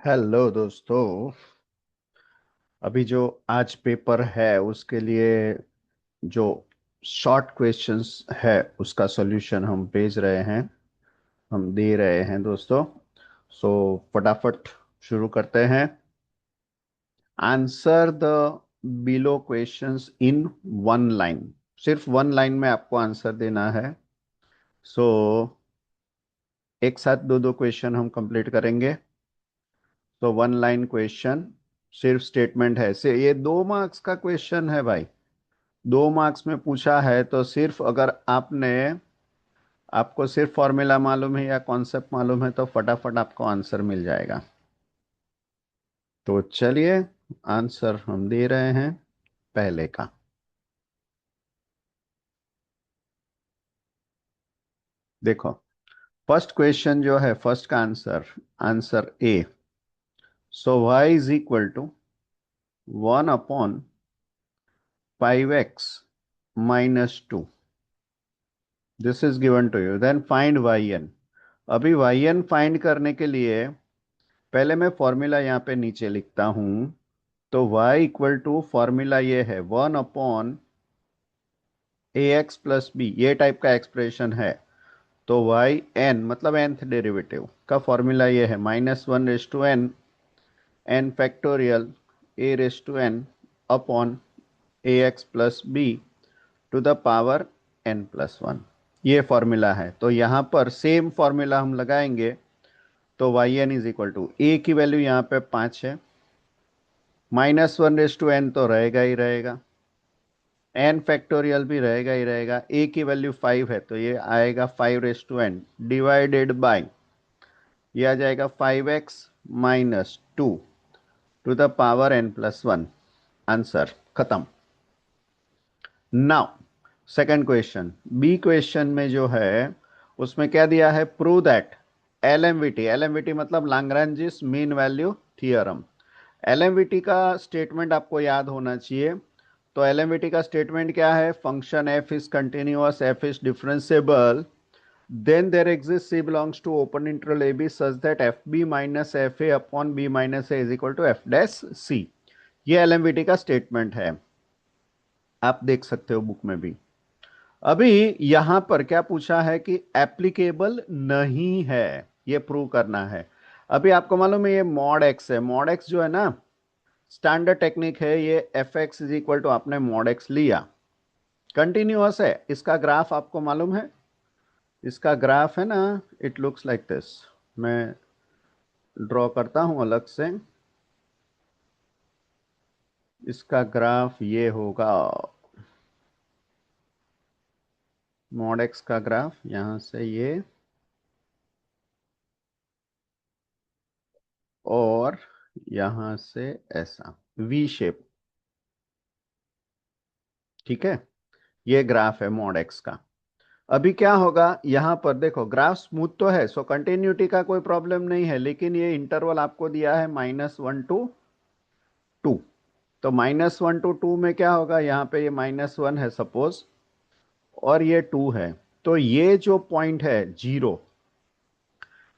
Hello दोस्तों। अभी जो आज पेपर है उसके लिए जो शॉर्ट क्वेश्चंस है उसका सॉल्यूशन हम भेज रहे हैं, हम दे रहे हैं दोस्तों। सो फटाफट शुरू करते हैं। Answer the below questions in one line. सिर्फ वन लाइन में आपको आंसर देना है। सो एक साथ दो दो क्वेश्चन हम कंप्लीट करेंगे। तो वन लाइन क्वेश्चन, सिर्फ स्टेटमेंट है से ये 2 मार्क्स का क्वेश्चन है भाई। 2 मार्क्स में पूछा है तो सिर्फ अगर आपको सिर्फ फॉर्मूला मालूम है या कॉन्सेप्ट मालूम है तो फटाफट आपको आंसर मिल जाएगा। तो चलिए आंसर हम दे रहे हैं पहले का। देखो, फर्स्ट क्वेश्चन जो है, फर्स्ट का answer, answer A. So Y is equal to 1/5x - 2। This is given to you, then find Y N. अभी वाई एन फाइंड करने के लिए पहले मैं फॉर्मूला यहाँ पे नीचे लिखता हूं। तो y इक्वल टू फॉर्मूला ये है 1/ax + b, ये टाइप का एक्सप्रेशन है। तो y n मतलब nth डेरिवेटिव का फॉर्मूला ये है -1/n n factorial a/n upon ax + b to the power n+1। ये फॉर्मूला है, तो यहाँ पर सेम फॉर्मूला हम लगाएंगे। तो Y N is equal to A की वैल्यू यहाँ पे 5 है, -1/n तो रहेगा ही रहेगा, एन फैक्टोरियल भी रहेगा ही रहेगा, ए की वैल्यू 5 है तो ये आएगा 5/n डिवाइडेड बाय, ये आ जाएगा 5x - 2 to the power n+1। Answer खत्म। Now second question, B question में जो है उसमें क्या दिया है, प्रूव दैट एलएमवीटी, एलएमवीटी मतलब लाग्रांजिस मीन वैल्यू थियरम। एलएमवीटी का स्टेटमेंट आपको याद होना चाहिए। तो एलएमवीटी का स्टेटमेंट क्या है, function F is continuous, F is differentiable, then there exist C belongs to open interval A B such that F B minus F A upon B minus A is equal to F dash C. ये LMVT का statement है, आप देख सकते हो book में भी। अभी यहां पर क्या पूछा है कि एप्लीकेबल नहीं है, ये प्रूव करना है। अभी आपको मालूम है ये मॉड एक्स है, मॉड एक्स जो है ना स्टैंडर्ड टेक्निक है, ये F X is equal to आपने मॉड एक्स लिया, कंटिन्यूअस है। इसका ग्राफ आपको मालूम है, इसका ग्राफ है ना, इट लुक्स लाइक दिस। मैं ड्रॉ करता हूं अलग से, इसका ग्राफ ये होगा, मॉड एक्स का ग्राफ यहां से ये, और यहां से ऐसा वी शेप। ठीक है, ये ग्राफ है मॉड एक्स का। अभी क्या होगा, यहां पर देखो ग्राफ स्मूथ तो है, सो कंटिन्यूटी का कोई प्रॉब्लम नहीं है, लेकिन ये इंटरवल आपको दिया है -1 to 2। तो -1 to 2 में क्या होगा, यहाँ पे ये -1 है सपोज, और ये 2 है। तो ये जो पॉइंट है जीरो,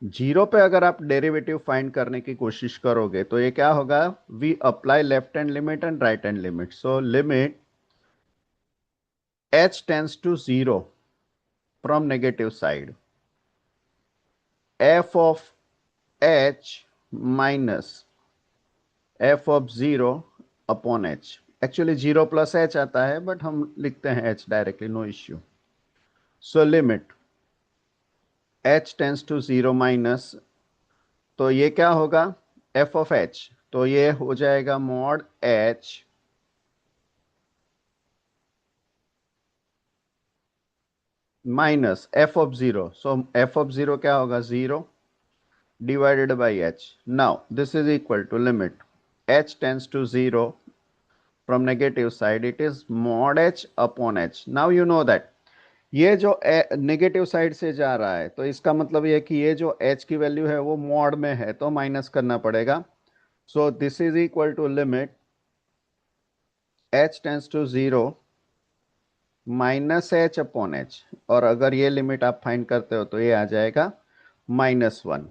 जीरो पे अगर आप डेरिवेटिव फाइंड करने की कोशिश करोगे तो ये क्या होगा, we apply left hand limit and right hand limit. So limit h tends to 0 from negative side, f of h minus f(0) upon h। Actually 0 + h आता है बट हम लिखते हैं h directly, no issue. So limit h tends to 0 minus, तो ये क्या होगा, f of h, तो ये हो जाएगा मॉड h माइनस f(0). सो f(0) क्या होगा, 0 divided by h। Now this is equal to limit h tends to 0 from negative side, it is mod h upon h। Now you know that ये जो negative side से जा रहा है तो इसका मतलब ये है कि ये जो h की वैल्यू है वो मॉड में है तो माइनस करना पड़ेगा। So this is equal to limit h tends to 0 minus h upon h, और अगर ये लिमिट आप फाइंड करते हो तो ये आ जाएगा -1।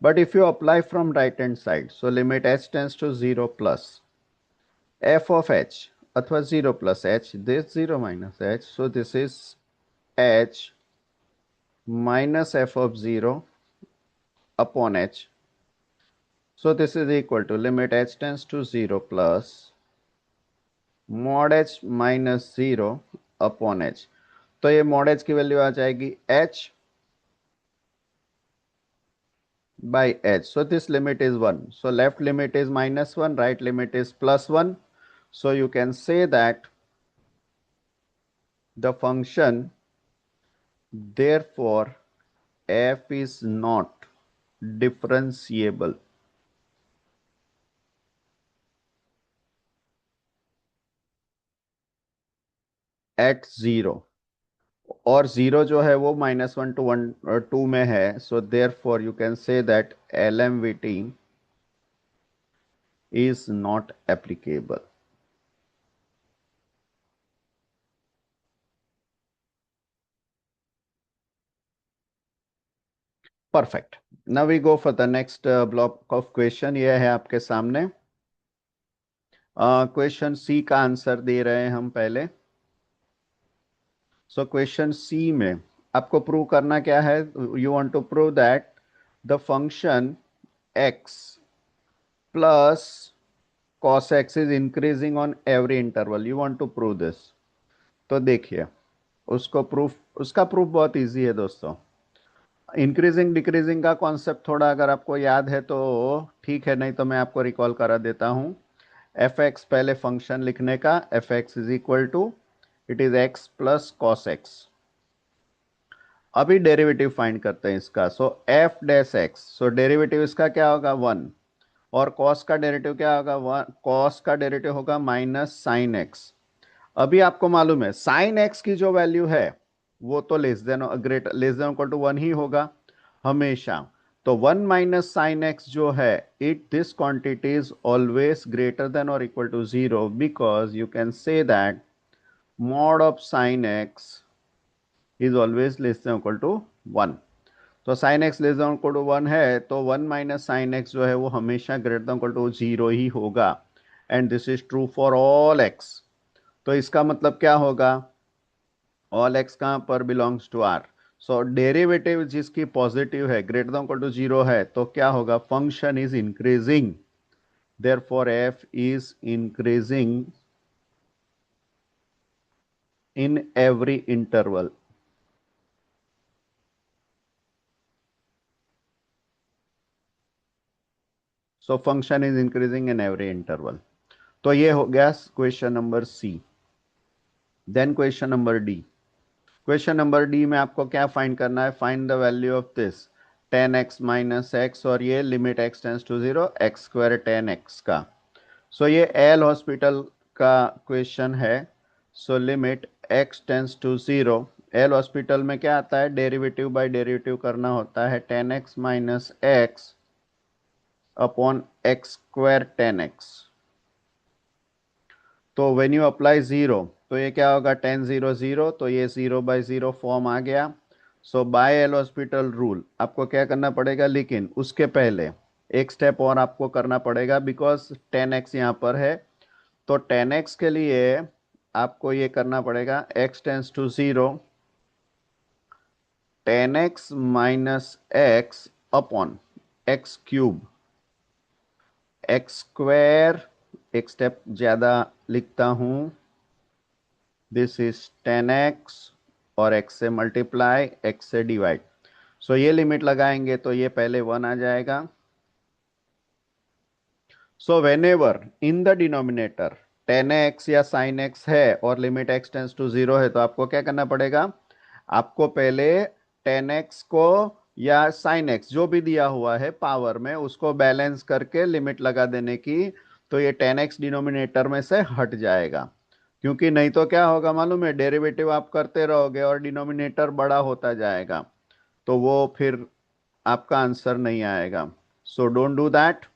But if you apply from right hand side, so limit h tends to 0 plus f of h अथवा 0 plus h, this 0 minus h, so this is h minus f of 0 upon h. So this is equal to limit h tends to 0 plus mod h minus 0 upon h. तो ये mod h की value आ जाएगी h by h. So this limit is 1. So left limit is minus 1, right limit is plus 1. So you can say that the function therefore f is not differentiable at 0, और 0 जो है वो -1 to 1 और 2 में है. So therefore you can say that LMVT is not applicable. Perfect. Now we go for the next block of question. ये है आपके सामने. क्वेश्चन सी का आंसर दे रहे हैं हम पहले. सो क्वेश्चन सी में आपको प्रूव करना क्या है? You want to prove that the function x plus cos x is increasing on every interval. You want to prove this. तो देखिए उसका प्रूफ बहुत इजी है दोस्तों. इंक्रीजिंग डिक्रीजिंग का कॉन्सेप्ट थोड़ा अगर आपको याद है तो ठीक है, नहीं तो मैं आपको रिकॉल करा देता हूं. एफ एक्स पहले फंक्शन लिखने का, F X is equal to it is X plus cos X. अभी डेरिवेटिव फाइंड करते हैं इसका. So F dash X, so derivative इसका क्या होगा 1, और कॉस का डेरिवेटिव क्या होगा 1, कॉस का डेरिवेटिव होगा माइनस साइन एक्स. अभी आपको मालूम है साइन एक्स की जो वैल्यू है वो तो लेस देन इक्वल टू 1 ही होगा हमेशा. तो 1 माइनस साइन एक्स जो है, it this quantity is always greater than और equal to 0, because you can say that mod of sin x is always less than equal to 1. तो sin x less than equal to 1 है तो 1 minus sine X जो है वो हमेशा greater than equal to 0 ही होगा. And this is true for all x. तो इसका मतलब क्या होगा? ऑल x कहां पर belongs to r. So derivative जिसकी पॉजिटिव है, ग्रेटर देन इक्वल टू 0 है, तो क्या होगा? Function is increasing, therefore f is increasing in every interval. So function is increasing in every interval. तो ये हो गया question number C. Then question number D. Question number D में आपको क्या फाइंड करना है? Find the value of this 10x minus X, और ये limit x tends to 0 X square 10x का. सो ये एल हॉस्पिटल का क्वेश्चन है. So limit x tends to 0, L'Hopital में क्या आता है? डेरिवेटिव बाय डेरिवेटिव करना होता है 10x minus X upon x square 10x. तो व्हेन यू अप्लाई 0 तो ये क्या होगा? 10 0 0, तो ये 0 बाई 0 फॉर्म आ गया. सो बाय एल हॉस्पिटल रूल आपको क्या करना पड़ेगा? लेकिन उसके पहले एक स्टेप और आपको करना पड़ेगा, बिकॉज 10x यहाँ पर है. तो 10x के लिए आपको ये करना पड़ेगा x tends to 0 10x minus X upon X cube X square. एक स्टेप ज्यादा लिखता हूं, दिस इज 10x और x से मल्टीप्लाई, x से डिवाइड. सो ये लिमिट लगाएंगे तो ये पहले 1 आ जाएगा. So whenever in the denominator 10x या साइन x है और लिमिट x टेंस टू 0 है, तो आपको क्या करना पड़ेगा? आपको पहले 10x को या साइन x जो भी दिया हुआ है पावर में, उसको बैलेंस करके लिमिट लगा देने की. तो ये 10x डिनोमिनेटर में से हट जाएगा, क्योंकि नहीं तो क्या होगा मालूम है? डेरिवेटिव आप करते रहोगे और डिनोमिनेटर बड़ा होता जाएगा, तो वो फिर आपका आंसर नहीं आएगा. So don't do that,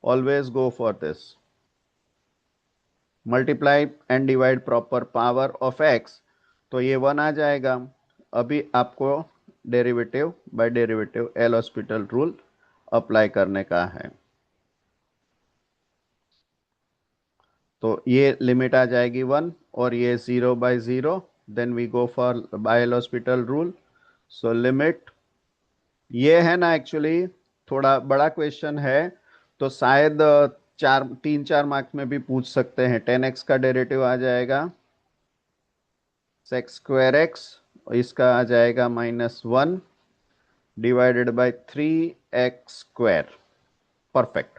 always go for this. Multiply and divide proper power of X, तो ये 1 आ जाएगा. अभी आपको derivative by derivative L hospital rule apply करने का है। तो ये लिमिट आ जाएगी 1 और ये 0/0। Then we go for by L hospital rule. So limit ये है ना, एक्चुअली थोड़ा बड़ा क्वेश्चन है, तो शायद 3-4 मार्क्स में भी पूछ सकते हैं। 10x का डेरिवेटिव आ जाएगा sec²x, इसका आ जाएगा -1 divided by 3x²। Perfect.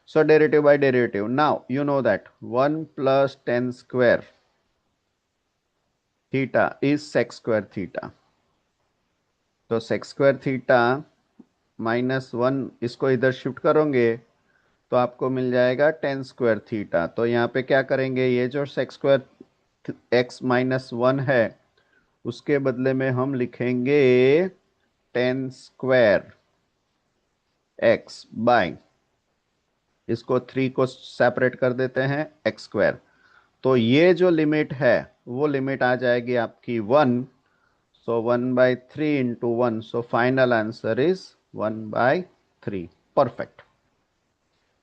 So derivative by derivative, now you know that 1 + tan² theta is sec² theta. तो sec² थीटा -1, इसको इधर शिफ्ट करोगे तो आपको मिल जाएगा tan² थीटा। तो यहाँ पे क्या करेंगे, ये जो sec² x -1 है उसके बदले में हम लिखेंगे tan² x बाय, इसको 3 को सेपरेट कर देते हैं x²। तो ये जो लिमिट है वो लिमिट आ जाएगी आपकी 1। सो 1/3 into 1, so final answer is 1/3। Perfect.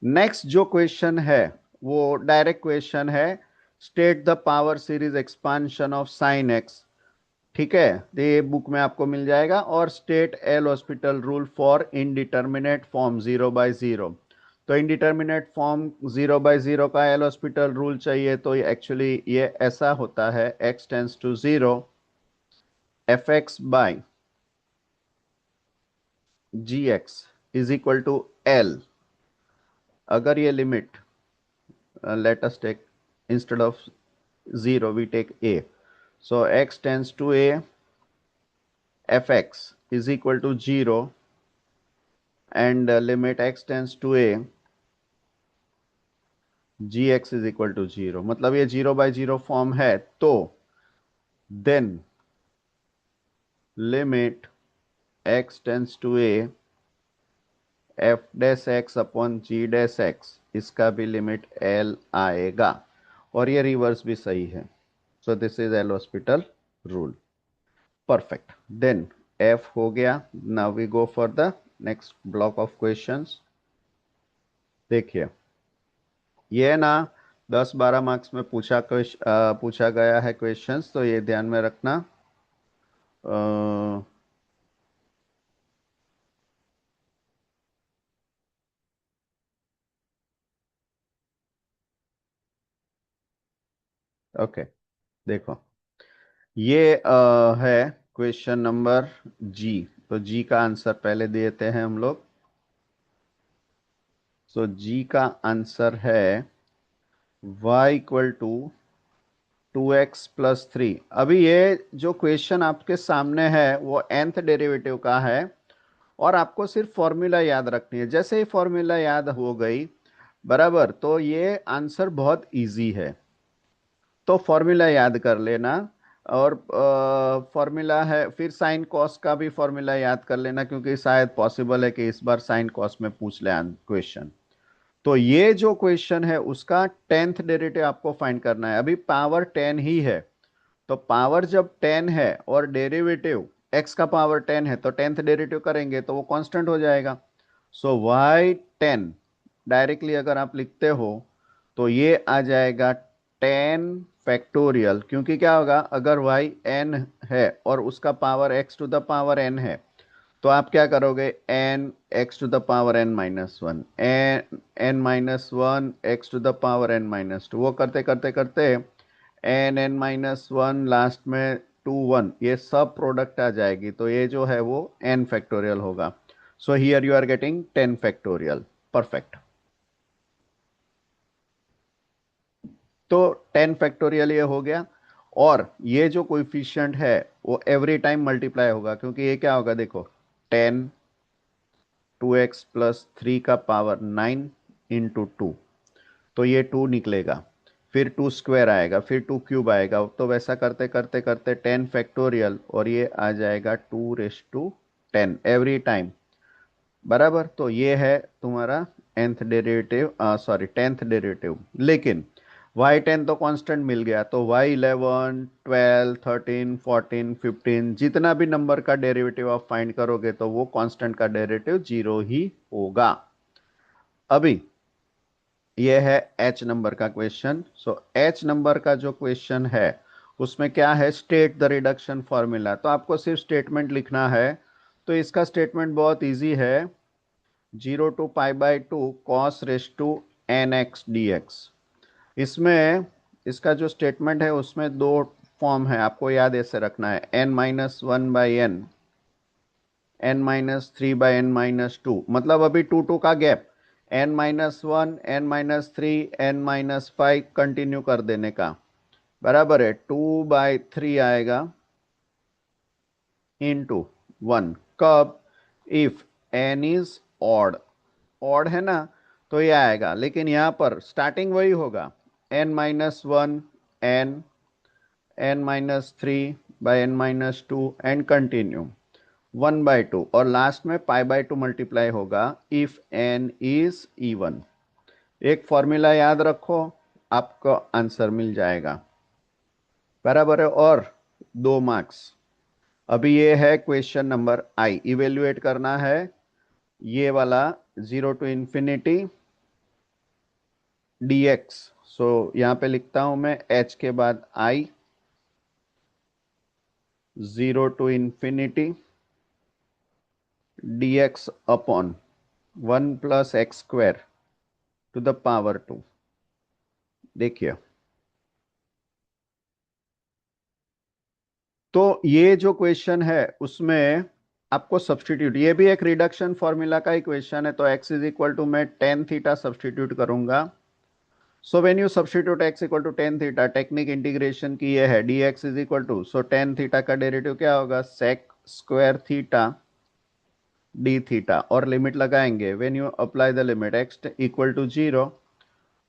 Next जो क्वेश्चन है वो डायरेक्ट क्वेश्चन है, state the power series expansion of sine x. ठीक है, तो ये बुक में आपको मिल जाएगा। और state L hospital rule for indeterminate form 0/0। तो इनडिटर्मिनेट फॉर्म 0/0 का एल हॉस्पिटल रूल चाहिए, तो एक्चुअली ये ऐसा होता है, x tends to 0 fx by gx is equal to l। अगर ये limit, let us take, instead of 0 we take a, so x tends to a, fx is equal to 0, and limit x tends to a, gx is equal to 0, मतलब ये 0/0 form है। तो then limit x tends to a, f dash x upon g dash x, इसका भी limit l आएगा। और ये reverse भी सही है। So this is L hospital rule. Perfect. Then F हो गया। Now we go for the next block of questions. देखिए, ये ना 10-12 मार्क्स में पूछा गया है क्वेश्चंस, तो ये ध्यान में रखना। ओके, देखो ये है क्वेश्चन नंबर जी। तो जी का आंसर पहले देते हैं हम लोग। सो जी का आंसर है y इक्वल टू 2x + 3। अभी ये जो क्वेश्चन आपके सामने है वो nth डेरिवेटिव का है, और आपको सिर्फ फॉर्मूला याद रखनी है। जैसे ही फॉर्मूला याद हो गई, बराबर, तो ये आंसर बहुत इजी है। तो फॉर्मूला याद कर लेना। और फॉर्मूला है, फिर साइन कॉस का भी फॉर्मूला याद कर लेना, क्योंकि शायद पॉसिबल है कि इस बार साइन कॉस में पूछ ले क्वेश्चन। तो ये जो क्वेश्चन है उसका 10th डेरिवेटिव आपको फाइंड करना है। अभी पावर 10 ही है, तो पावर जब 10 है और डेरिवेटिव x का पावर 10 है, तो 10th डेरिवेटिव करेंगे तो वो कांस्टेंट हो जाएगा। सो y10 डायरेक्टली अगर आप लिखते हो तो ये आ जाएगा 10 फैक्टोरियल, क्योंकि क्या होगा, अगर y n है और उसका पावर x⁴n है, तो आप क्या करोगे, n x⁴n-1, n-1 x⁴n-2, वो करते करते करते n(n-1) लास्ट में 2 1, ये सब प्रोडक्ट आ जाएगी, तो ये जो है वो n फैक्टोरियल होगा। So here you are getting 10 factorial. Perfect. तो 10 फैक्टोरियल ये हो गया। और ये जो कोएफिशिएंट है वो एवरी टाइम मल्टीप्लाई होगा, क्योंकि ये क्या होगा, देखो 10 2x + 3 का पावर 9 इंटू 2, तो ये 2 निकलेगा, फिर 2² आएगा, फिर 2³ आएगा। तो वैसा करते करते करते 10 फैक्टोरियल, और ये आ जाएगा 2⁻10 एवरी टाइम, बराबर। तो ये है तुम्हारा nth derivative, sorry 10th derivative. लेकिन y10 तो कांस्टेंट मिल गया, तो y11, 12, 13, 14, 15 जितना भी नंबर का डेरिवेटिव आप फाइंड करोगे तो वो कांस्टेंट का डेरिवेटिव 0 ही होगा। अभी ये है h नंबर का क्वेश्चन। सो h नंबर का जो क्वेश्चन है उसमें क्या है, स्टेट द रिडक्शन फॉर्मूला। तो आपको सिर्फ स्टेटमेंट लिखना है। तो इसका स्टेटमेंट बहुत इजी है, 0 to π/2 cos raise to n x d x. इसमें इसका जो स्टेटमेंट है उसमें दो फॉर्म है, आपको याद ऐसे रखना है, n-1/n, n-3/n-2, मतलब अभी 2 का gap, n-1, n-3, n-5 continue कर देने का, बराबर है 2/3 आएगा इंटू 1। कब? If n is odd, odd है ना, तो ये आएगा, लेकिन यहां पर स्टार्टिंग वही होगा, n-1, n-3/n-2 एंड कंटिन्यू 1/2, और लास्ट में π/2 मल्टीप्लाई होगा इफ n इज इवन। एक फॉर्मूला याद रखो, आपको आंसर मिल जाएगा, बराबर है। और 2 मार्क्स। अभी ये है क्वेश्चन नंबर आई, इवेल्युएट करना है ये वाला 0 to ∞ dx। सो यहां पे लिखता हूं मैं h के बाद i, 0 to ∞ dx upon 1 + x² to the power 2। देखिए, तो ये जो क्वेश्चन है उसमें आपको सब्सटीट्यूट, ये भी एक रिडक्शन फॉर्मूला का इक्वेशन है, तो x इज इक्वल टू मैं टेन थीटा सब्सटीट्यूट करूंगा। So when you substitute x equal to ten theta, technique integration की ये है, dx is equal to, so ten theta का डेरिवेटिव क्या होगा, sec square theta D theta, और limit लगाएंगे, when you apply the limit x equal to 0,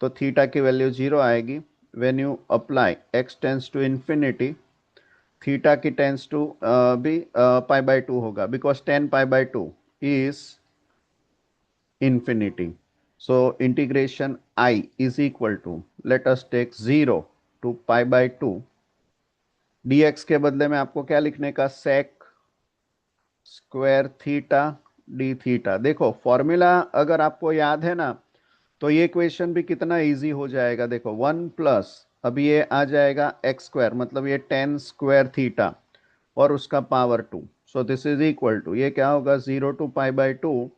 तो theta की वैल्यू 0 आएगी। When you apply x tends to infinity, theta की tense to भी π/2 होगा, because 10π/2 is infinity. So integration I is equal to, let us take 0 to π/2, dx के बदले में आपको क्या लिखने का, sec square theta D theta. देखो फॉर्मूला अगर आपको याद है ना, तो ये क्वेश्चन भी कितना इजी हो जाएगा। देखो 1 प्लस, अभी ये आ जाएगा x², मतलब ये टेन स्क्वायर थीटा और उसका power 2। So this is equal to, ये क्या होगा, 0 to π/2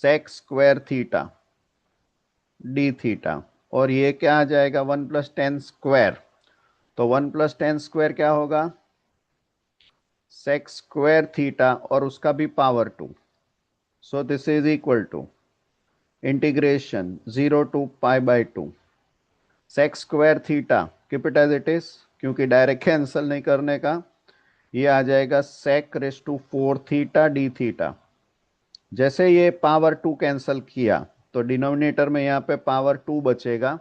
sec square theta D theta, और ये क्या आ जाएगा, 1 + 10²। तो 1 + 10² क्या होगा, सेक स्क्वायर थीटा और उसका भी power 2। So this is equal to integration 0 to π/2 sec square theta, keep it as it is, क्योंकि डायरेक्ट कैंसिल नहीं करने का, ये आ जाएगा sec raise to 4 theta D theta. जैसे ये पावर 2 कैंसिल किया तो डिनोमिनेटर में यहाँ पे पावर 2 बचेगा,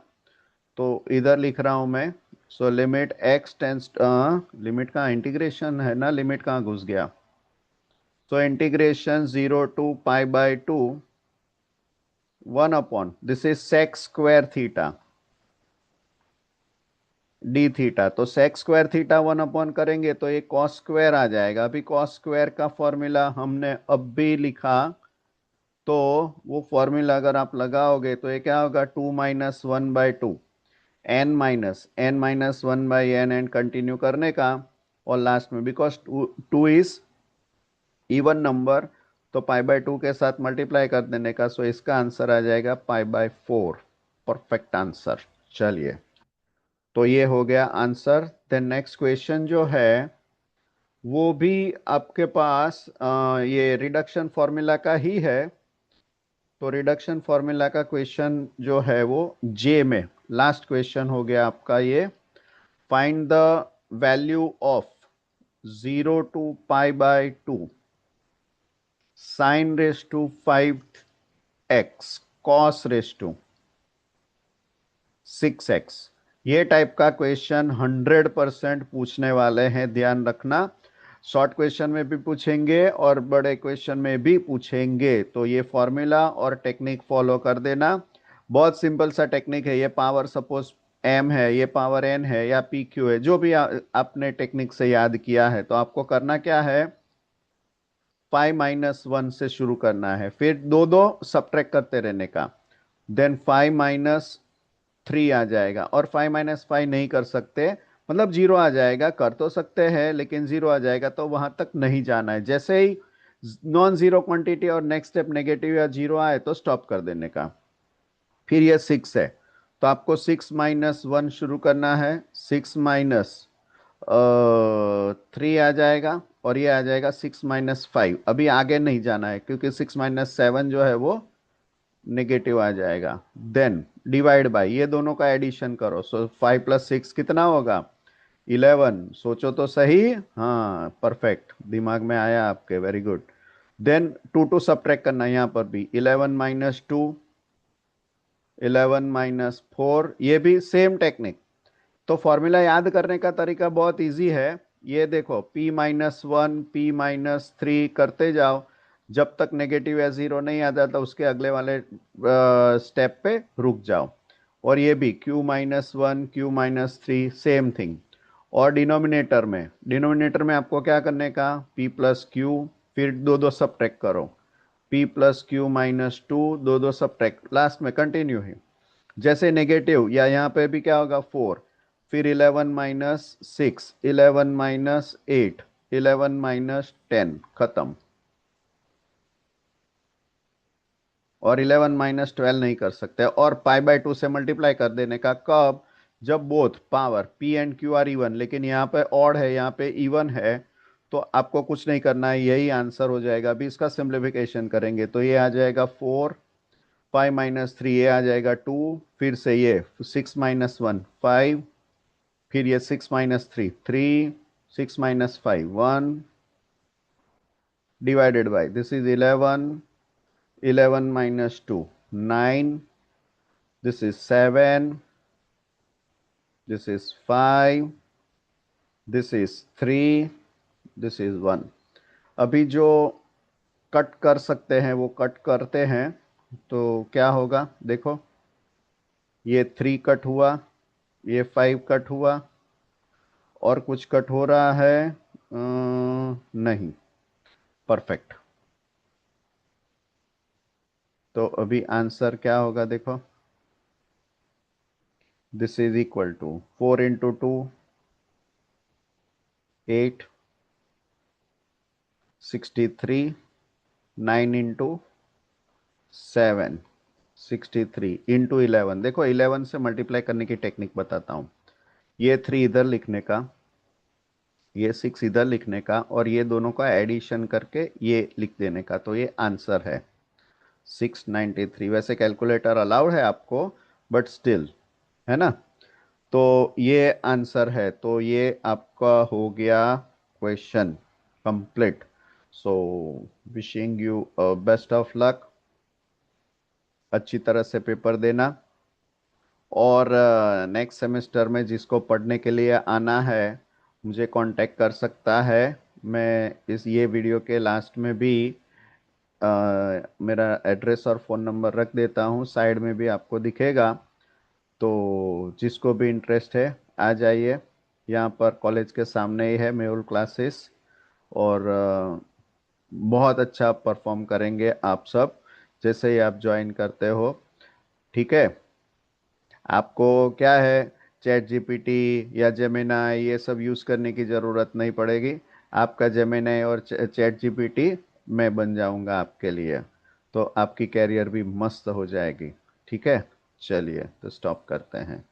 तो इधर लिख रहा हूं मैं। So limit x tends, limit का इंटीग्रेशन है ना, लिमिट कहाँ घुस गया। So integration 0 to π/2 1 upon, this is sec square theta D theta, तो सेक स्क्वायर थीटा 1 अपॉन करेंगे तो ये कॉस स्क्वायर आ जाएगा। अभी कॉस स्क्वायर का फॉर्मूला हमने अब भी लिखा, तो वो फॉर्मूला अगर आप लगाओगे तो ये क्या होगा, 2 - 1/2 n-1/n एंड कंटिन्यू करने का, और लास्ट में because two is even number, तो π/2 के साथ मल्टीप्लाई कर देने का। सो इसका आंसर आ जाएगा π/4, परफेक्ट आंसर। चलिए, तो ये हो गया आंसर। देन नेक्स्ट क्वेश्चन जो है वो भी आपके पास ये रिडक्शन फॉर्मूला का ही है। तो रिडक्शन फॉर्मूला का क्वेश्चन जो है वो जे में लास्ट क्वेश्चन हो गया आपका ये, find the value of 0 to π/2 sine raise to 5x cos raise to 6x। ये टाइप का क्वेश्चन 100% पूछने वाले हैं, ध्यान रखना। शॉर्ट क्वेश्चन में भी पूछेंगे और बड़े क्वेश्चन में भी पूछेंगे, तो ये फॉर्मूला और टेक्निक फॉलो कर देना। बहुत सिंपल सा टेक्निक है ये। पावर सपोज m है, ये पावर n है या p q है, जो भी आपने टेक्निक से याद किया है, तो आपको करना क्या है, 5 - 1 से शुरू करना है, फिर दो दो सब्ट्रैक्ट करते रहने का। देन 5 - 3 आ जाएगा, और 5 - 5 नहीं कर सकते, मतलब जीरो आ जाएगा। कर तो सकते हैं लेकिन जीरो आ जाएगा, तो वहां तक नहीं जाना है। जैसे ही नॉन जीरो क्वांटिटी और नेक्स्ट स्टेप नेगेटिव या जीरो आए तो स्टॉप कर देने का। फिर ये 6 है, तो आपको 6 - 1 शुरू करना है। 6 - 3 आ जाएगा, और ये आ जाएगा 6 - 5। अभी आगे नहीं जाना है क्योंकि 6 - 7 जो है वो नेगेटिव आ जाएगा। देन डिवाइड बाय, ये दोनों का एडिशन करो। सो 5 + 6 कितना होगा, 11। सोचो तो सही। हाँ परफेक्ट, दिमाग में आया आपके, very good. Then two two subtract करना है यहाँ पर भी। 11 - 2, 11 - 4, ये भी सेम टेक्निक। तो फॉर्मूला याद करने का तरीका बहुत इजी है। ये देखो, p - 1, p - 3 करते जाओ, जब तक नेगेटिव या जीरो नहीं आ जाता उसके अगले वाले स्टेप पे रुक जाओ। और ये भी q - 1, q - 3, सेम थिंग। और डिनोमिनेटर में आपको क्या करने का, p + q, फिर दो दो सब्ट्रैक्ट करो। p + q - 2, दो दो सब्ट्रैक्ट, लास्ट में कंटिन्यू है। जैसे नेगेटिव या यहाँ पे भी क्या होगा, 4, फिर 11 - 6, 11 - 8, 11 - 10, खत्म। और 11 - 12 नहीं कर सकते। और π/2 से मल्टीप्लाई कर देने का, कब, जब both power p and q are even, लेकिन यहाँ पे ऑड है, यहाँ पे इवन है, तो आपको कुछ नहीं करना है, यही आंसर हो जाएगा। अभी इसका सिंप्लीफिकेशन करेंगे तो ये आ जाएगा 4, 5 - 3, ये आ जाएगा 2, फिर से ये 6 - 1, 5, फिर ये 6 - 3, 3, 6 - 5, 1, divided bye, this is 11, 11 - 2, 9, this is 7, this is 5, this is 3, this is 1। अभी जो कट कर सकते हैं वो कट करते हैं, तो क्या होगा देखो, ये 3 कट हुआ, ये 5 कट हुआ, और कुछ कट हो रहा है, नहीं, परफेक्ट। तो अभी आंसर क्या होगा देखो, दिस इज इक्वल टू 4 × 2, 8, 63, 9 × 7, 63 × 11। देखो 11 से मल्टीप्लाई करने की टेक्निक बताता हूँ। ये 3 इधर लिखने का, ये 6 इधर लिखने का, और ये दोनों का एडिशन करके ये लिख देने का, तो ये आंसर है 693। वैसे कैलकुलेटर अलाउड है आपको, बट स्टिल, है ना। तो ये आंसर है, तो ये आपका हो गया question complete. So wishing you best of luck, अच्छी तरह से पेपर देना। और नेक्स्ट सेमेस्टर में जिसको पढ़ने के लिए आना है मुझे कांटेक्ट कर सकता है। मैं इस ये वीडियो के लास्ट में भी मेरा एड्रेस और फ़ोन नंबर रख देता हूँ, साइड में भी आपको दिखेगा। तो जिसको भी इंटरेस्ट है आ जाइए। यहाँ पर कॉलेज के सामने ही है मेहुल क्लासेस, और बहुत अच्छा परफॉर्म करेंगे आप सब जैसे ही आप ज्वाइन करते हो। ठीक है, आपको क्या है, चैट जीपीटी या जेमिनाई ये सब यूज़ करने की ज़रूरत नहीं पड़ेगी। आपका जेमिनाई और चैट जीपीटी मैं बन जाऊंगा आपके लिए, तो आपकी कैरियर भी मस्त हो जाएगी। ठीक है, चलिए तो स्टॉप करते हैं।